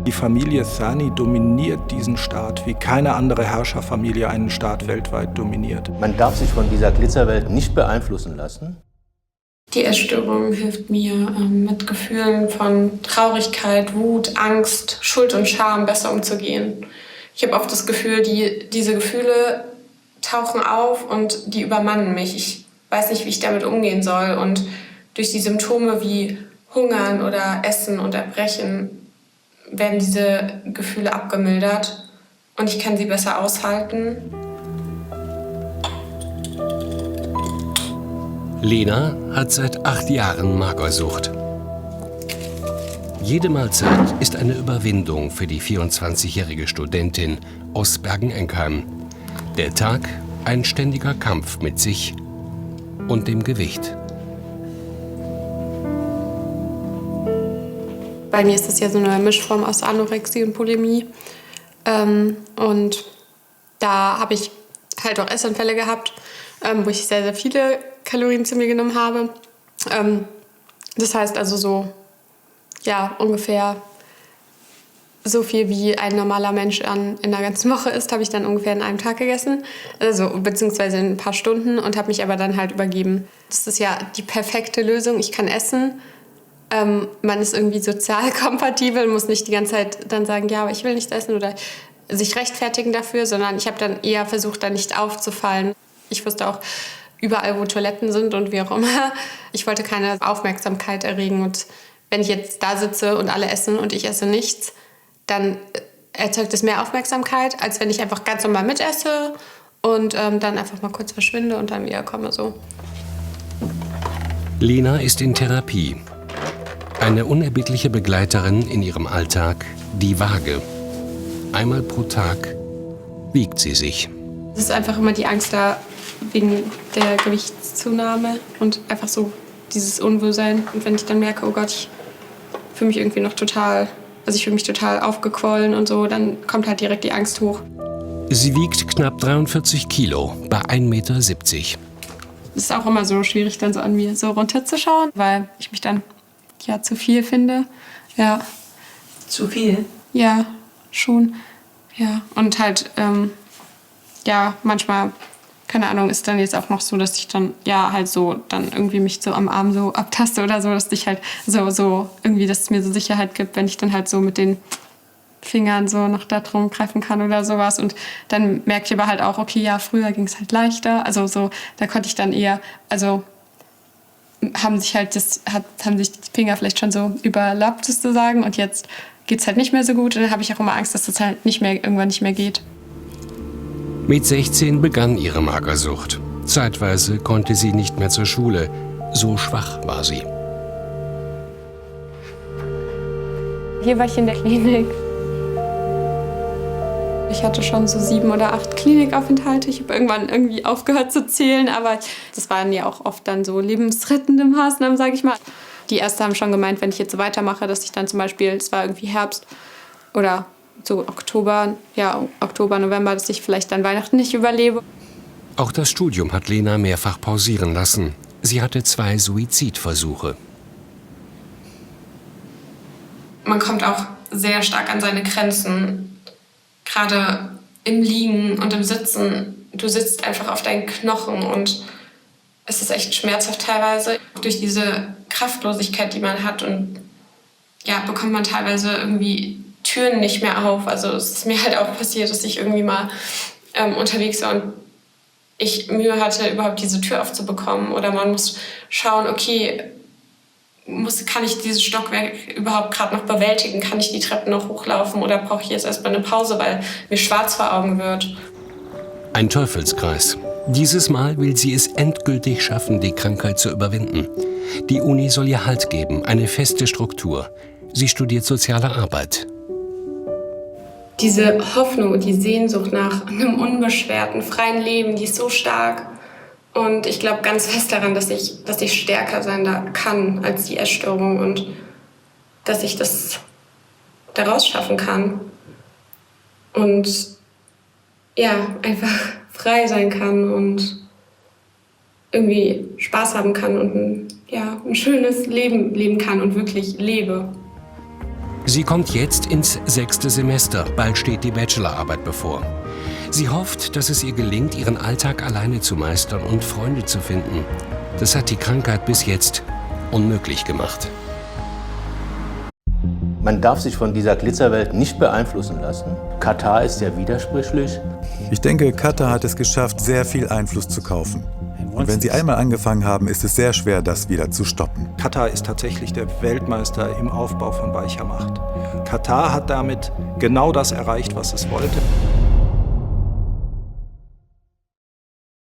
Die Familie Thani dominiert diesen Staat, wie keine andere Herrscherfamilie einen Staat weltweit dominiert. Man darf sich von dieser Glitzerwelt nicht beeinflussen lassen. Die Essstörung hilft mir, mit Gefühlen von Traurigkeit, Wut, Angst, Schuld und Scham besser umzugehen. Ich habe oft das Gefühl, diese Gefühle tauchen auf und die übermannen mich. Ich weiß nicht, wie ich damit umgehen soll. Und durch die Symptome wie Hungern oder Essen und Erbrechen werden diese Gefühle abgemildert und ich kann sie besser aushalten. Lena hat seit 8 Jahren Magersucht. Jede Mahlzeit ist eine Überwindung für die 24-jährige Studentin aus Bergen-Enkheim. Der Tag ein ständiger Kampf mit sich und dem Gewicht. Bei mir ist das ja so eine Mischform aus Anorexie und Bulimie. Und da habe ich halt auch Essanfälle gehabt, wo ich sehr, sehr viele Kalorien zu mir genommen habe. Das heißt also so, ja, ungefähr so viel wie ein normaler Mensch in einer ganzen Woche isst, habe ich dann ungefähr in einem Tag gegessen. Also, beziehungsweise in ein paar Stunden und habe mich aber dann halt übergeben. Das ist ja die perfekte Lösung. Ich kann essen. Man ist irgendwie sozial kompatibel, muss nicht die ganze Zeit dann sagen, ja, aber ich will nicht essen oder sich rechtfertigen dafür, sondern ich habe dann eher versucht, da nicht aufzufallen. Ich wusste auch überall, wo Toiletten sind und wie auch immer. Ich wollte keine Aufmerksamkeit erregen und wenn ich jetzt da sitze und alle essen und ich esse nichts, dann erzeugt es mehr Aufmerksamkeit, als wenn ich einfach ganz normal mitesse und dann einfach mal kurz verschwinde und dann wiederkomme. So. Lena ist in Therapie. Eine unerbittliche Begleiterin in ihrem Alltag, die Waage. Einmal pro Tag wiegt sie sich. Es ist einfach immer die Angst da wegen der Gewichtszunahme und einfach so dieses Unwohlsein. Und wenn ich dann merke, oh Gott, ich fühle mich irgendwie noch total, also ich fühle mich total aufgequollen und so, dann kommt halt direkt die Angst hoch. Sie wiegt knapp 43 Kilo bei 1,70 Meter. Es ist auch immer so schwierig, dann so an mir so runterzuschauen, weil ich mich dann ja zu viel finde. Ja. Zu viel? Ja, schon. Ja. Und halt, ja, manchmal, keine Ahnung, ist dann jetzt auch noch so, dass ich dann, ja, halt so, dann irgendwie mich so am Arm so abtaste oder so, dass ich halt so irgendwie, dass es mir so Sicherheit gibt, wenn ich dann halt so mit den Fingern so noch da drum greifen kann oder sowas. Und dann merke ich aber halt auch, okay, ja, früher ging es halt leichter. Also so, da konnte ich dann eher, also haben sich die Finger vielleicht schon so überlappt, sozusagen. Und jetzt geht es halt nicht mehr so gut. Und dann habe ich auch immer Angst, dass das halt irgendwann nicht mehr geht. Mit 16 begann ihre Magersucht. Zeitweise konnte sie nicht mehr zur Schule. So schwach war sie. Hier war ich in der Klinik. Ich hatte schon so 7 oder 8 Klinikaufenthalte. Ich habe irgendwann irgendwie aufgehört zu zählen, aber das waren ja auch oft dann so lebensrettende Maßnahmen, sage ich mal. Die Ärzte haben schon gemeint, wenn ich jetzt so weitermache, dass ich dann zum Beispiel, es war irgendwie Herbst oder so Oktober, November, dass ich vielleicht dann Weihnachten nicht überlebe. Auch das Studium hat Lena mehrfach pausieren lassen. Sie hatte 2 Suizidversuche. Man kommt auch sehr stark an seine Grenzen. Gerade im Liegen und im Sitzen, du sitzt einfach auf deinen Knochen und es ist echt schmerzhaft teilweise. Durch diese Kraftlosigkeit, die man hat und ja, bekommt man teilweise irgendwie Türen nicht mehr auf. Also es ist mir halt auch passiert, dass ich irgendwie mal unterwegs war und ich Mühe hatte, überhaupt diese Tür aufzubekommen. Oder man muss schauen, okay, kann ich dieses Stockwerk überhaupt gerade noch bewältigen? Kann ich die Treppen noch hochlaufen oder brauche ich jetzt erstmal eine Pause, weil mir schwarz vor Augen wird? Ein Teufelskreis. Dieses Mal will sie es endgültig schaffen, die Krankheit zu überwinden. Die Uni soll ihr Halt geben, eine feste Struktur. Sie studiert soziale Arbeit. Diese Hoffnung und die Sehnsucht nach einem unbeschwerten, freien Leben, die ist so stark. Und ich glaube ganz fest daran, dass ich stärker sein kann als die Essstörung und dass ich das daraus schaffen kann. Und ja, einfach frei sein kann und irgendwie Spaß haben kann und ein schönes Leben leben kann und wirklich lebe. Sie kommt jetzt ins 6. Semester, bald steht die Bachelorarbeit bevor. Sie hofft, dass es ihr gelingt, ihren Alltag alleine zu meistern und Freunde zu finden. Das hat die Krankheit bis jetzt unmöglich gemacht. Man darf sich von dieser Glitzerwelt nicht beeinflussen lassen. Katar ist sehr widersprüchlich. Ich denke, Katar hat es geschafft, sehr viel Einfluss zu kaufen. Und wenn sie einmal angefangen haben, ist es sehr schwer, das wieder zu stoppen. Katar ist tatsächlich der Weltmeister im Aufbau von weicher Macht. Katar hat damit genau das erreicht, was es wollte.